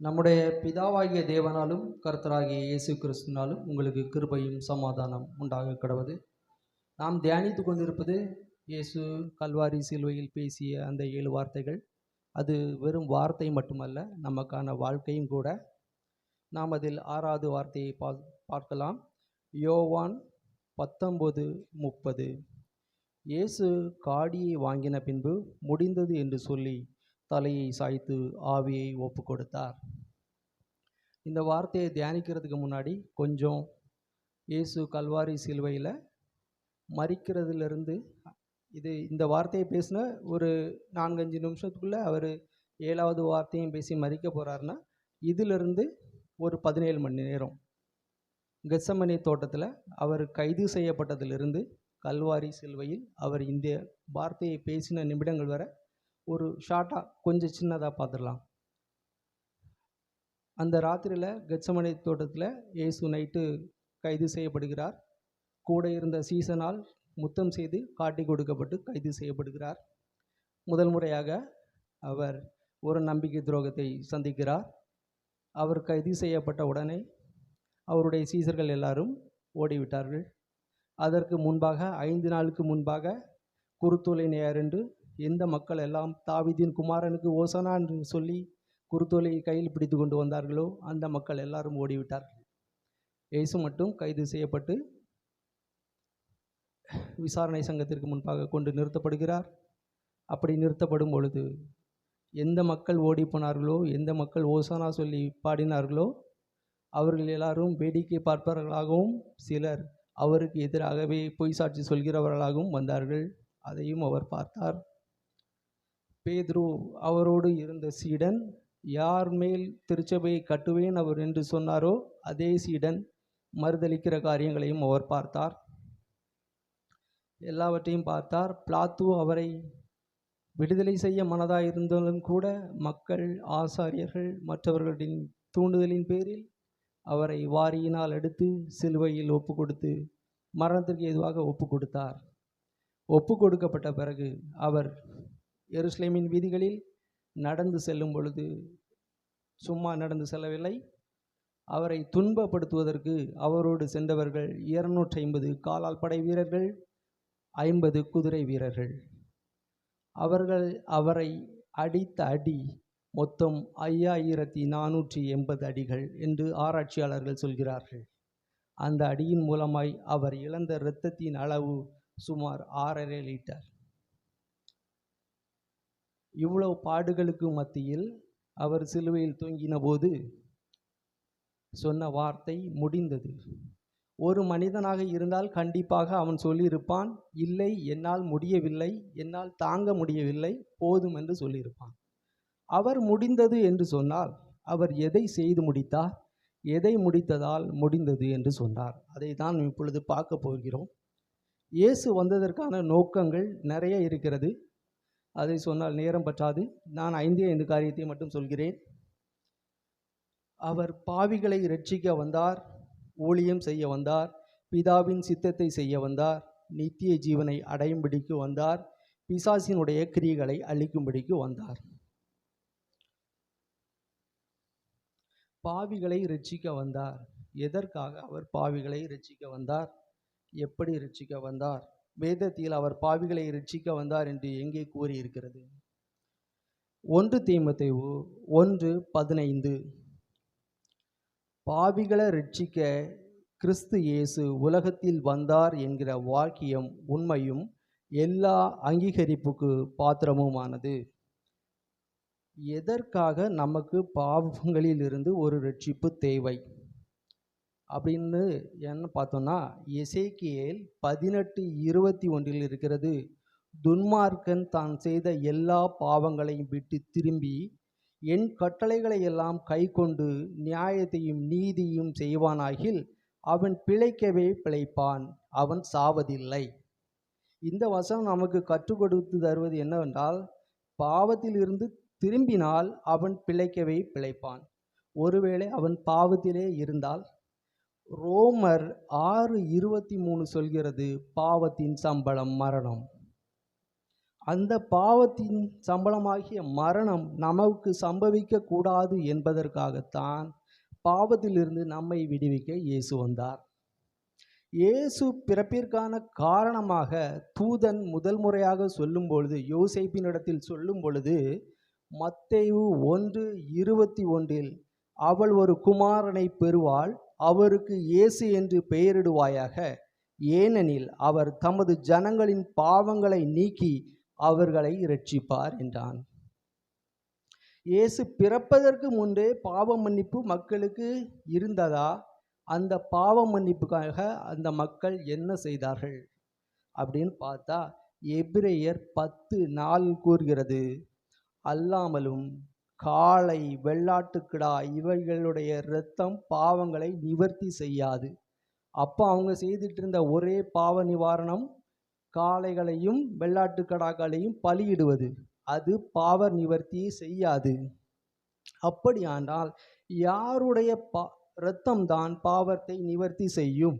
நம்முடைய பிதாவாகிய தேவனாலும் கர்த்தராகிய இயேசு கிறிஸ்துவினாலும் உங்களுக்கு கிருபையும் சமாதானம் உண்டாக கடவது. நாம் தியானித்து கொண்டிருப்பது இயேசு கல்வாரி சிலுவையில் பேசிய அந்த 7 வார்த்தைகள். அது வெறும் வார்த்தை மட்டுமல்ல, நமக்கான வாழ்க்கையும் கூட. நாம் அதில் 6வது வார்த்தையை பார்க்கலாம். யோவான் 19:30. இயேசு காடியை வாங்கின பின்பு முடிந்தது என்று சொல்லி தலையை சாய்த்து ஆவியை ஒப்பு கொடுத்தார். இந்த வார்த்தையை தியானிக்கிறதுக்கு முன்னாடி கொஞ்சம் இயேசு கல்வாரி சிலுவையில் மரிக்கிறதுலேருந்து இந்த வார்த்தையை பேசின ஒரு 4-5 நிமிஷத்துக்குள்ளே அவர் 7வது வார்த்தையும் பேசி மரிக்க போகிறாருன்னா, இதிலிருந்து ஒரு 17 மணி நேரம் கெத்செமனே தோட்டத்தில் அவர் கைது செய்யப்பட்டதிலிருந்து கல்வாரி சிலுவையில் அவர் இந்த வார்த்தையை பேசின நிமிடங்கள் வரை ஒரு ஷார்ட்டாக கொஞ்சம் சின்னதாக பார்த்துடலாம். அந்த ராத்திரியில் கெத்செமனே தோட்டத்தில் இயேசு நைட்டு கைது செய்யப்படுகிறார். கூட இருந்த சீசனால் முத்தம் செய்து காட்டி கொடுக்கப்பட்டு கைது செய்யப்படுகிறார். முதல் முறையாக அவர் ஒரு நம்பிக்கை துரோகத்தை சந்திக்கிறார். அவர் கைது செய்யப்பட்ட உடனே அவருடைய சீசர்கள் எல்லாரும் ஓடிவிட்டார்கள். அதற்கு முன்பாக 5 நாளுக்கு முன்பாக குருத்தோலை நேரண்டு எந்த மக்கள் எல்லாம் தாவீதின் குமாரனுக்கு ஓசனா என்று சொல்லி குருத்தோலையை கையில் பிடித்து கொண்டு வந்தார்களோ அந்த மக்கள் எல்லாரும் ஓடிவிட்டார்கள். இயேசு மட்டும் கைது செய்யப்பட்டு விசாரணை சங்கத்திற்கு முன்பாக கொண்டு நிறுத்தப்படுகிறார். அப்படி நிறுத்தப்படும் பொழுது எந்த மக்கள் ஓடி போனார்களோ, எந்த மக்கள் ஓசானா சொல்லி பாடினார்களோ அவர்கள் எல்லாரும் வேடிக்கை பார்ப்பவர்களாகவும் சிலர் அவருக்கு எதிராகவே பொய் சாட்சி சொல்கிறவர்களாகவும் வந்தார்கள். அதையும் அவர் பார்த்தார். பேதுரு அவரோடு இருந்த சீடன் யார் மேல் திருச்சபையை கட்டுவேன் அவர் என்று சொன்னாரோ அதே சீடன் மறுதளிக்கிற காரியங்களையும் அவர் பார்த்தார். எல்லாவற்றையும் பார்த்தார். பிலாத்து அவரை விடுதலை செய்ய மனதாக இருந்தாலும் கூட மக்கள், ஆசாரியர்கள் மற்றவர்களின் தூண்டுதலின் பேரில் அவரை வாரியினால் எடுத்து சிலுவையில் ஒப்பு கொடுத்து மரணத்திற்கு ஏதுவாக ஒப்பு கொடுத்தார். ஒப்பு கொடுக்கப்பட்ட பிறகு அவர் எருசலேமின் வீதிகளில் நடந்து செல்லும் பொழுது சும்மா நடந்து செல்லவில்லை. அவரை துன்பப்படுத்துவதற்கு அவரோடு சென்றவர்கள் 250 காலால் படை வீரர்கள், 50 குதிரை வீரர்கள். அவர்கள் அவரை அடித்த அடி மொத்தம் 5480 அடிகள் என்று ஆராய்ச்சியாளர்கள் சொல்கிறார்கள். அந்த அடியின் மூலமாய் அவர் இழந்த இரத்தத்தின் அளவு சுமார் 6.5 லிட்டர். இவ்வளவு பாடுகளுக்கு மத்தியில் அவர் சிலுவையில் தொங்கின போது சொன்ன வார்த்தை முடிந்தது. ஒரு மனிதனாக இருந்தால் கண்டிப்பாக அவன் சொல்லியிருப்பான், இல்லை என்னால் முடியவில்லை, என்னால் தாங்க முடியவில்லை, போதும் என்று சொல்லியிருப்பான். அவர் முடிந்தது என்று சொன்னால் அவர் எதை செய்து முடித்தார்? எதை முடித்ததால் முடிந்தது என்று சொன்னார். அதை தான் இப்பொழுது பார்க்க போகிறோம். இயேசு வந்ததற்கான நோக்கங்கள் நிறைய இருக்கிறது. அதை சொன்னால் நேரம் பற்றாது. நான் 5 காரியத்தை மட்டும் சொல்கிறேன். அவர் பாவிகளை இரட்சிக்க வந்தார், ஊழியம் செய்ய வந்தார், பிதாவின் சித்தத்தை செய்ய வந்தார், நித்திய ஜீவனை அடையும்படிக்கு வந்தார், பிசாசினுடைய கிரியைகளை அழிக்கும்படிக்கு வந்தார். பாவிகளை இரட்சிக்க வந்தார். எதற்காக அவர் பாவிகளை இரட்சிக்க வந்தார்? எப்படி இரட்சிக்க வந்தார்? வேதத்தில் அவர் பாவிகளை இரட்சிக்க வந்தார் என்று எங்கே கூறியிருக்கிறது? 1 தீமோத்தேயு 1:15. பாவிகளை இரட்சிக்க கிறிஸ்து இயேசு உலகத்தில் வந்தார் என்கிற வாக்கியம் உண்மையும் எல்லா அங்கீகரிப்புக்கு பாத்திரமுமானது. எதற்காக நமக்கு பாவங்களில் இருந்து ஒரு இரட்சிப்பு தேவை அப்படின்னு என்ன பார்த்தோம்னா, எசேக்கியேல் 18:21 இருக்கிறது. துன்மார்க்கன் தான் செய்த எல்லா பாவங்களையும் விட்டு திரும்பி என் கட்டளைகளை எல்லாம் கை கொண்டு நியாயத்தையும் நீதியும் செய்வானாகில் அவன் பிழைக்கவே பிழைப்பான், அவன் சாவதில்லை. இந்த வசனம் நமக்கு கற்றுக் கொடுத்து தருவது என்னவென்றால், பாவத்தில் இருந்து திரும்பினால் அவன் பிழைக்கவே பிழைப்பான். ஒருவேளை அவன் பாவத்திலே இருந்தால், ரோமர் 6:23 சொல்கிறது, பாவத்தின் சம்பளம் மரணம். அந்த பாவத்தின் சம்பளமாகிய மரணம் நமக்கு சம்பவிக்க கூடாது என்பதற்காகத்தான் பாவத்திலிருந்து நம்மை விடுவிக்க இயேசு வந்தார். இயேசு பிறப்பிற்கான காரணமாக தூதன் முதல் முறையாக சொல்லும் பொழுது, யோசேப்பினிடத்தில் சொல்லும் பொழுது, மத்தேயு 1:21 அவள் ஒரு குமாரனை பெறுவாள், அவருக்கு இயேசு என்று பெயரிடுவாயாக, ஏனெனில் அவர் தமது ஜனங்களின் பாவங்களை நீக்கி அவர்களை இரட்சிப்பார் என்றான். இயேசு பிறப்பதற்கு முன்பே பாவ மன்னிப்பு மக்களுக்கு இருந்ததா? அந்த பாவ மன்னிப்புக்காக அந்த மக்கள் என்ன செய்தார்கள் அப்படின்னு பார்த்தா, எபிரேயர் 10:4 கூறுகிறது, அல்லாமலும் காளை, வெள்ளாட்டுக்கிடா இவைகளுடைய இரத்தம் பாவங்களை நிவர்த்தி செய்யாது. அப்போ அவங்க செய்துட்டு இருந்த ஒரே பாவ நிவாரணம் காளைகளையும் வெள்ளாட்டுக்கடாக்களையும் பலியிடுவது. அது பாவ நிவர்த்தி செய்யாது. அப்படியானால் யாருடைய இரத்தம் தான் பாவத்தை நிவர்த்தி செய்யும்?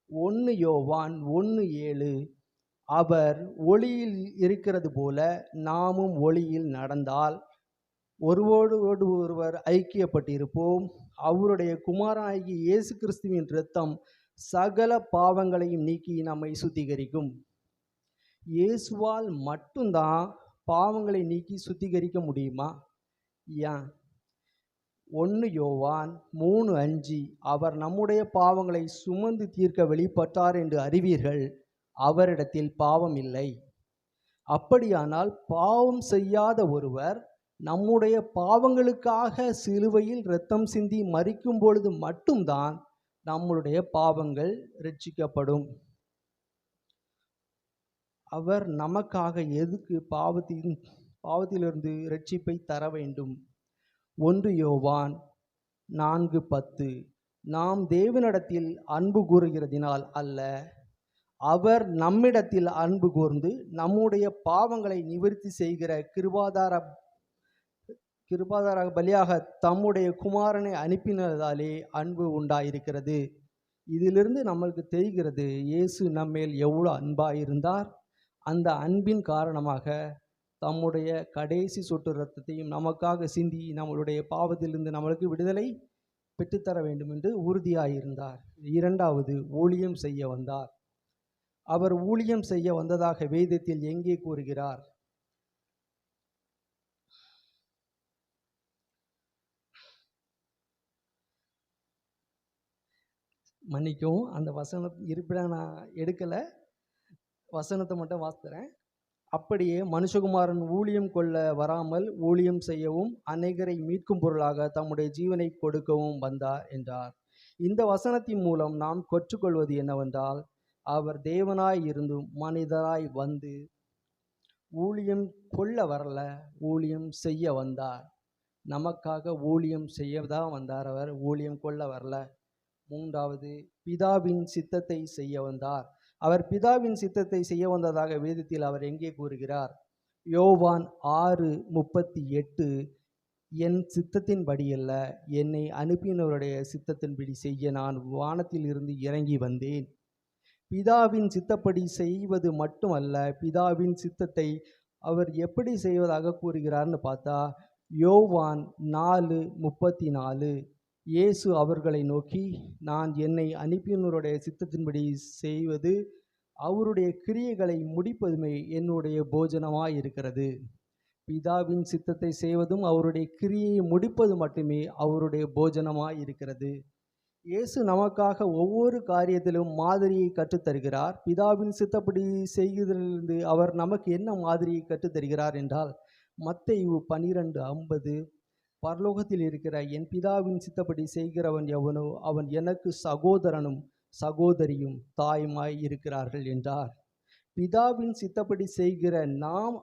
1 யோவான் 1:7 அவர் ஒளியில் இருக்கிறது போல நாமும் ஒளியில் நடந்தால் ஒருவரோடு ஒருவர் ஐக்கியப்பட்டிருப்போம். அவருடைய குமாரனாகிய இயேசு கிறிஸ்துவின் இரத்தம் சகல பாவங்களையும் நீக்கி நம்மை சுத்திகரிக்கும். இயேசுவால் மட்டும்தான் பாவங்களை நீக்கி சுத்திகரிக்க முடியுமா? ஏன்? 1 யோவான் 3:5 அவர் நம்முடைய பாவங்களை சுமந்து தீர்க்க வெளிப்பட்டார் என்று அறிவீர்கள், அவரிடத்தில் பாவம் இல்லை. அப்படியானால் பாவம் செய்யாத ஒருவர் நம்முடைய பாவங்களுக்காக சிலுவையில் இரத்தம் சிந்தி மரிக்கும் பொழுது மட்டும்தான் நம்முடைய பாவங்கள் இரட்சிக்கப்படும். அவர் நமக்காக எதுக்கு பாவத்திலிருந்து இரட்சிப்பை தர வேண்டும்? 1 யோவான் 4:10 நாம் தேவனிடத்தில் அன்பு கூறுகிறதினால் அல்ல, அவர் நம்மிடத்தில் அன்பு கூர்ந்து நம்முடைய பாவங்களை நிவர்த்தி செய்கிற கிருபாதார பலியாக தம்முடைய குமாரனை அனுப்பினதாலே அன்பு உண்டாயிருக்கிறது. இதிலிருந்து நம்மளுக்கு தெரிகிறது இயேசு நம்மேல் எவ்வளோ அன்பாயிருந்தார். அந்த அன்பின் காரணமாக தம்முடைய கடைசி சொட்டு இரத்தத்தையும் நமக்காக சிந்தி நம்மளுடைய பாவத்திலிருந்து நம்மளுக்கு விடுதலை பெற்றுத்தர வேண்டும் என்று உறுதியாயிருந்தார். 2வது, ஊழியம் செய்ய வந்தார். அவர் ஊழியம் செய்ய வந்ததாக வேதத்தில் எங்கே கூறுகிறார்? மன்னிக்கவும், அந்த வசனம் இருப்பிட நான் எடுக்கலை, வசனத்தை மட்டும் வாசிக்கிறேன். அப்படியே மனுஷகுமாரன் ஊழியம் கொள்ள வராமல் ஊழியம் செய்யவும் அநேகரை மீட்கும் பொருளாக தம்முடைய ஜீவனை கொடுக்கவும் வந்தார் என்றார். இந்த வசனத்தின் மூலம் நாம் கற்றுக்கொள்வது என்னவென்றால், அவர் தேவனாய் இருந்தும் மனிதராய் வந்து ஊழியம் கொள்ள வரல, ஊழியம் செய்ய வந்தார். நமக்காக ஊழியம் செய்யதான் வந்தார், அவர் ஊழியம் கொள்ள வரல. 3வது, பிதாவின் சித்தத்தை செய்ய வந்தார். அவர் பிதாவின் சித்தத்தை செய்ய வந்ததாக வேதத்தில் அவர் எங்கே கூறுகிறார்? யோவான் 6:38 என் சித்தத்தின்படி அல்ல, என்னை அனுப்பினவருடைய சித்தத்தின்படி செய்ய நான் வானத்தில் இருந்து இறங்கி வந்தேன். பிதாவின் சித்தப்படி செய்வது மட்டுமல்ல, பிதாவின் சித்தத்தை அவர் எப்படி செய்வதாக கூறுகிறார்னு பார்த்தா, யோவான் 4:34 இயேசு அவர்களை நோக்கி, நான் என்னை அனுப்பினவருடைய சித்தத்தின்படி செய்வது அவருடைய கிரியைகளை முடிப்பதுமே என்னுடைய போஜனமாய் இருக்கிறது. பிதாவின் சித்தத்தை செய்வதும் அவருடைய கிரியையை முடிப்பது மட்டுமே அவருடைய போஜனமாய் இருக்கிறது. இயேசு நமக்காக ஒவ்வொரு காரியத்திலும் மாதிரியை கற்றுத்தருகிறார். பிதாவின் சித்தப்படி செய்வதிலிருந்து அவர் நமக்கு என்ன மாதிரியை கற்றுத்தருகிறார் என்றால், மத்தேயு 12:50 பரலோகத்தில் இருக்கிற என் பிதாவின் சித்தப்படி செய்கிறவன் எவனோ அவன் எனக்கு சகோதரனும் சகோதரியும் தாயுமாய் இருக்கிறார்கள் என்றார். பிதாவின் சித்தப்படி செய்கிற நாம்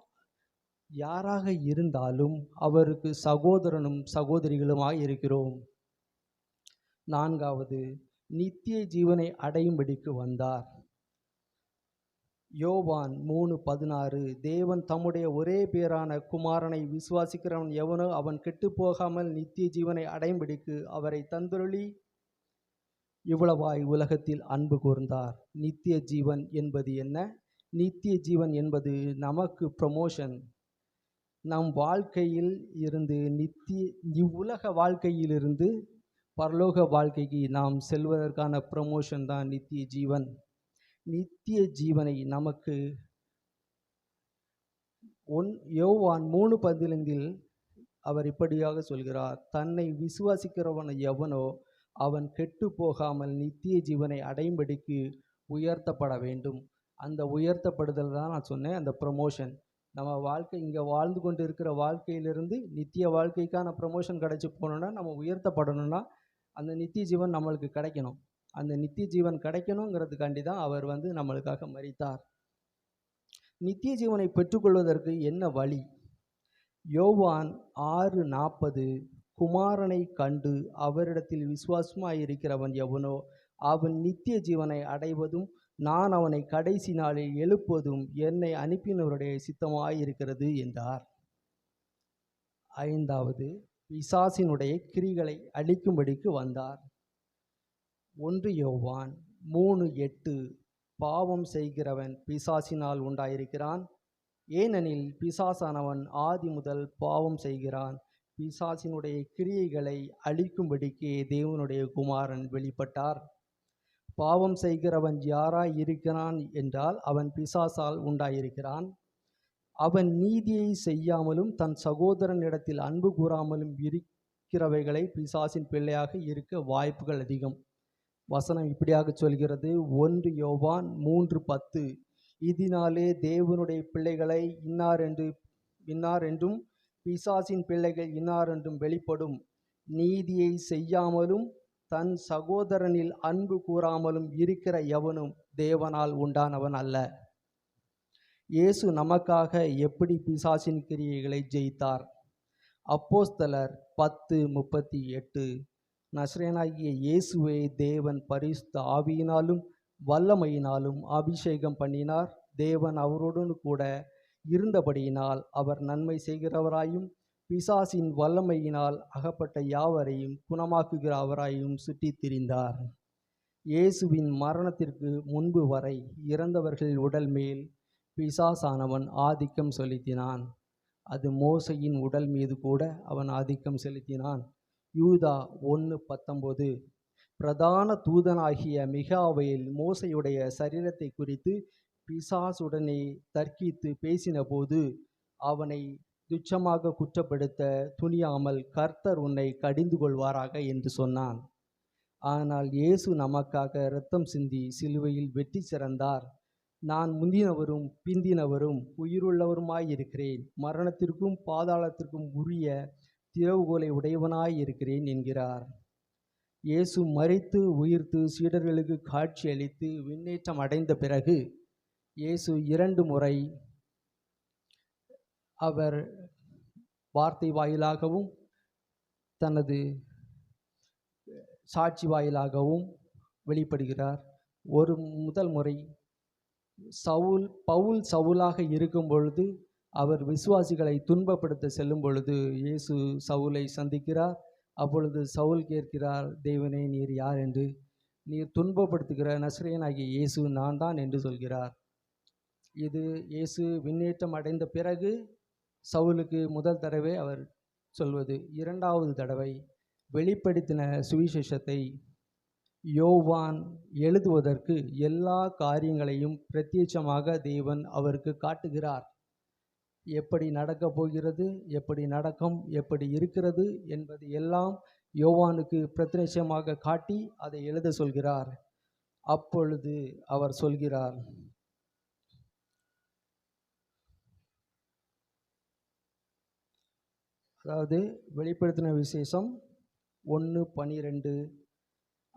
யாராக இருந்தாலும் அவருக்கு சகோதரனும் சகோதரிகளுமாய் இருக்கிறோம். 4வது, நித்திய ஜீவனை அடையும்படிக்கு வந்தார். யோவான் 3:16 தேவன் தம்முடைய ஒரே பேரான குமாரனை விசுவாசிக்கிறவன் எவனோ அவன் கெட்டு போகாமல் நித்திய ஜீவனை அடையும்படிக்கு அவரை தந்தருளி இவ்வளவாய் உலகத்தில் அன்பு கூர்ந்தார். நித்திய ஜீவன் என்பது என்ன? நித்திய ஜீவன் என்பது நமக்கு ப்ரமோஷன். நம் வாழ்க்கையில் இருந்து இவ்வுலக வாழ்க்கையிலிருந்து பரலோக வாழ்க்கைக்கு நாம் செல்வதற்கான ப்ரமோஷன் தான் நித்திய ஜீவன். நித்திய ஜீவனை நமக்கு யோவான் 3:15 அவர் இப்படியாக சொல்கிறார், தன்னை விசுவாசிக்கிறவன் எவனோ அவன் கெட்டு போகாமல் நித்திய ஜீவனை அடையும்படிக்கு உயர்த்தப்பட வேண்டும். அந்த உயர்த்தப்படுதல் தான் நான் சொன்னேன், அந்த ப்ரமோஷன். நம்ம வாழ்க்கை இங்கே வாழ்ந்து கொண்டு இருக்கிற வாழ்க்கையிலிருந்து நித்திய வாழ்க்கைக்கான ப்ரமோஷன் கிடைச்சி போகணுன்னா, நம்ம உயர்த்தப்படணும்னா அந்த நித்திய ஜீவன் நம்மளுக்கு கிடைக்கணும். அந்த நித்திய ஜீவன் கிடைக்கணுங்கிறதுக்காண்டி தான் அவர் நம்மளுக்காக மரித்தார். நித்திய ஜீவனை பெற்றுக்கொள்வதற்கு என்ன வழி? யோவான் 6:40 குமாரனை கண்டு அவரிடத்தில் விசுவாசமாயிருக்கிறவன் எவனோ அவன் நித்திய ஜீவனை அடைவதும் நான் அவனை கடைசி நாளில் எழுப்புவதும் என்னை அனுப்பினவருடைய சித்தமாயிருக்கிறது என்றார். 5வது, பிசாசினுடைய கிரிகளை அழிக்கும்படிக்கு வந்தார். 1 யோவான் 3:8 பாவம் செய்கிறவன் பிசாசினால் உண்டாயிருக்கிறான், ஏனெனில் பிசாசானவன் ஆதி முதல் பாவம் செய்கிறான். பிசாசினுடைய கிரியைகளை அழிக்கும்படிக்கே தேவனுடைய குமாரன் வெளிப்பட்டார். பாவம் செய்கிறவன் யாராய் இருக்கிறான் என்றால் அவன் பிசாசால் உண்டாயிருக்கிறான். அவன் நீதியை செய்யாமலும் தன் சகோதரனிடத்தில் அன்பு கூறாமலும் இருக்கிறவைகளை பிசாசின் பிள்ளையாக இருக்க வாய்ப்புகள் அதிகம். வசனம் இப்படியாக சொல்கிறது, 1 யோவான் 3:10 இதனாலே தேவனுடைய பிள்ளைகளை இன்னார் என்றும் பிசாசின் பிள்ளைகள் இன்னார் என்றும் வெளிப்படும். நீதியை செய்யாமலும் தன் சகோதரனில் அன்பு கூறாமலும் இருக்கிற எவனும் தேவனால் உண்டானவன் அல்ல. இயேசு நமக்காக எப்படி பிசாசின் கிரியைகளை ஜெயித்தார்? அப்போஸ்தலர் 10:38 நசரேயனாகிய இயேசுவை தேவன் பரிசுத்த ஆவியினாலும் வல்லமையினாலும் அபிஷேகம் பண்ணினார். தேவன் அவருடன் கூட இருந்தபடியினால் அவர் நன்மை செய்கிறவராயும் பிசாசின் வல்லமையினால் அகப்பட்ட யாவரையும் குணமாக்குகிற அவராயும் சுற்றித் திரிந்தார். இயேசுவின் மரணத்திற்கு முன்பு வரை இறந்தவர்கள் உடல் மேல் பிசாசானவன் ஆதிக்கம் செலுத்தினான். அது மோசையின் உடல் மீது கூட அவன் ஆதிக்கம் செலுத்தினான். யூதா 1:19 பிரதான தூதனாகிய மிகாவேல் மோசையுடைய சரீரத்தை குறித்து பிசாசுடனே தர்க்கித்து பேசின போது அவனை துச்சமாக குற்றப்படுத்த துணியாமல் கர்த்தர் உன்னை கடிந்து கொள்வாராக என்று சொன்னான். ஆனால் இயேசு நமக்காக இரத்தம் சிந்தி சிலுவையில் வெற்றி சிறந்தார். நான் முந்தினவரும் பிந்தினவரும் உயிருள்ளவருமாயிருக்கிறேன், மரணத்திற்கும் பாதாளத்திற்கும் உரிய திறவுகோலை உடையவனாய் இருக்கிறேன் என்கிறார். இயேசு மரித்து உயிர்த்து சீடர்களுக்கு காட்சி அளித்து விண்ணேற்றம் அடைந்த பிறகு இயேசு 2 முறை அவர் வார்த்தை வாயிலாகவும் தனது சாட்சி வாயிலாகவும் வெளிப்படுகிறார். முதல் முறை பவுல் சவுலாக இருக்கும் பொழுது அவர் விசுவாசிகளை துன்பப்படுத்த செல்லும் பொழுது இயேசு சவுலை சந்திக்கிறார். அப்பொழுது சவுல் கேட்கிறார், தேவனே நீர் யார் என்று. நீர் துன்பப்படுத்துகிற நசரேயனாகிய இயேசு நான் தான் என்று சொல்கிறார். இது இயேசு விண்ணேற்றம் அடைந்த பிறகு சவுலுக்கு முதல் தடவை அவர் சொல்வது. 2வது தடவை வெளிப்படுத்தின சுவிசேஷத்தை யோவான் எழுதுவதற்கு எல்லா காரியங்களையும் பிரத்யட்சமாக தேவன் அவருக்கு காட்டுகிறார். எப்படி நடக்கப் போகிறது, எப்படி நடக்கும், எப்படி இருக்கிறது என்பது எல்லாம் யோவானுக்கு பிரத்யட்சமாக காட்டி அதை எழுத சொல்கிறார். அப்பொழுது அவர் சொல்கிறார், அதாவது வெளிப்படுத்தின விசேஷம் 1:12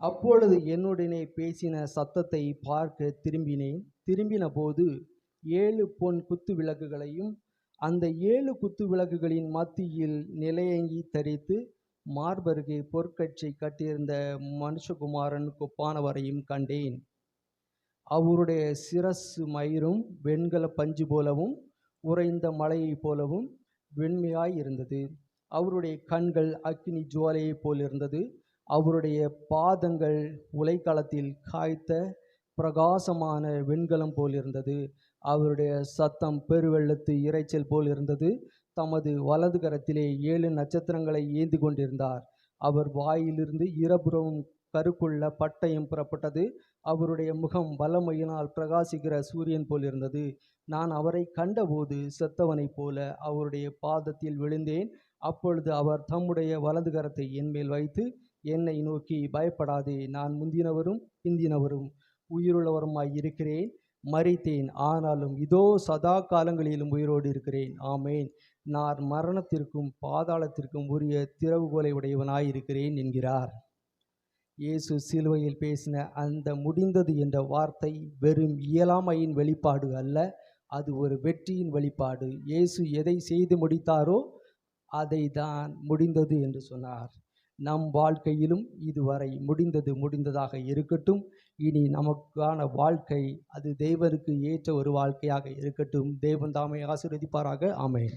அப்பொழுது என்னுடனே பேசின சத்தத்தை பார்க்க திரும்பின போது 7 பொன் குத்து விளக்குகளையும் அந்த 7 குத்து விளக்குகளின் மத்தியில் நிலையங்கி தரித்து மார்பருகே பொற்கச்சை கட்டியிருந்த மனுஷகுமாரன் கொப்பானவரையும் கண்டேன். அவருடைய சிரசு மயிரும் வெண்கல பஞ்சு போலவும் உறைந்த மலையைப் போலவும் வெண்மையாய் இருந்தது. அவருடைய கண்கள் அக்கினி ஜுவாலையைப் போல் இருந்தது. அவருடைய பாதங்கள் உலைக்களத்தில் காய்த்த பிரகாசமான வெண்கலம் போல் இருந்தது. அவருடைய சத்தம் பெருவெள்ளத்து இரைச்சல் போல் இருந்தது. தமது வலது கரத்திலே 7 நட்சத்திரங்களை ஏந்தி கொண்டிருந்தார். அவர் வாயிலிருந்து இருபுறமும் கருக்குள்ள பட்டயம் புறப்பட்டது. அவருடைய முகம் வல்லமையினால் பிரகாசிக்கிற சூரியன் போல் இருந்தது. நான் அவரை கண்டபோது செத்தவனைப் போல அவருடைய பாதத்தில் விழுந்தேன். அப்பொழுது அவர் தம்முடைய வலது கரத்தை என்மேல் வைத்து என்னை நோக்கி, பயப்படாதே, நான் முந்தினவரும் பிந்தினவரும் உயிருள்ளவருமாய் இருக்கிறேன். மரித்தேன், ஆனாலும் இதோ சதா காலங்களிலும் உயிரோடு இருக்கிறேன். ஆமேன். நான் மரணத்திற்கும் பாதாளத்திற்கும் உரிய திறவுகோலை உடையவனாய் இருக்கிறேன் என்கிறார். இயேசு சிலுவையில் பேசின அந்த முடிந்தது என்ற வார்த்தை வெறும் இயலாமையின் வெளிப்பாடு அல்ல, அது ஒரு வெற்றியின் வெளிப்பாடு. இயேசு எதை செய்து முடித்தாரோ அதை தான் முடிந்தது என்று சொன்னார். நம் வாழ்க்கையிலும் இதுவரை முடிந்தது முடிந்ததாக இருக்கட்டும். இனி நமக்கான வாழ்க்கை அது தேவனுக்கு ஏற்ற ஒரு வாழ்க்கையாக இருக்கட்டும். தேவன் தாமே ஆசீர்வதிப்பாராக. ஆமென்.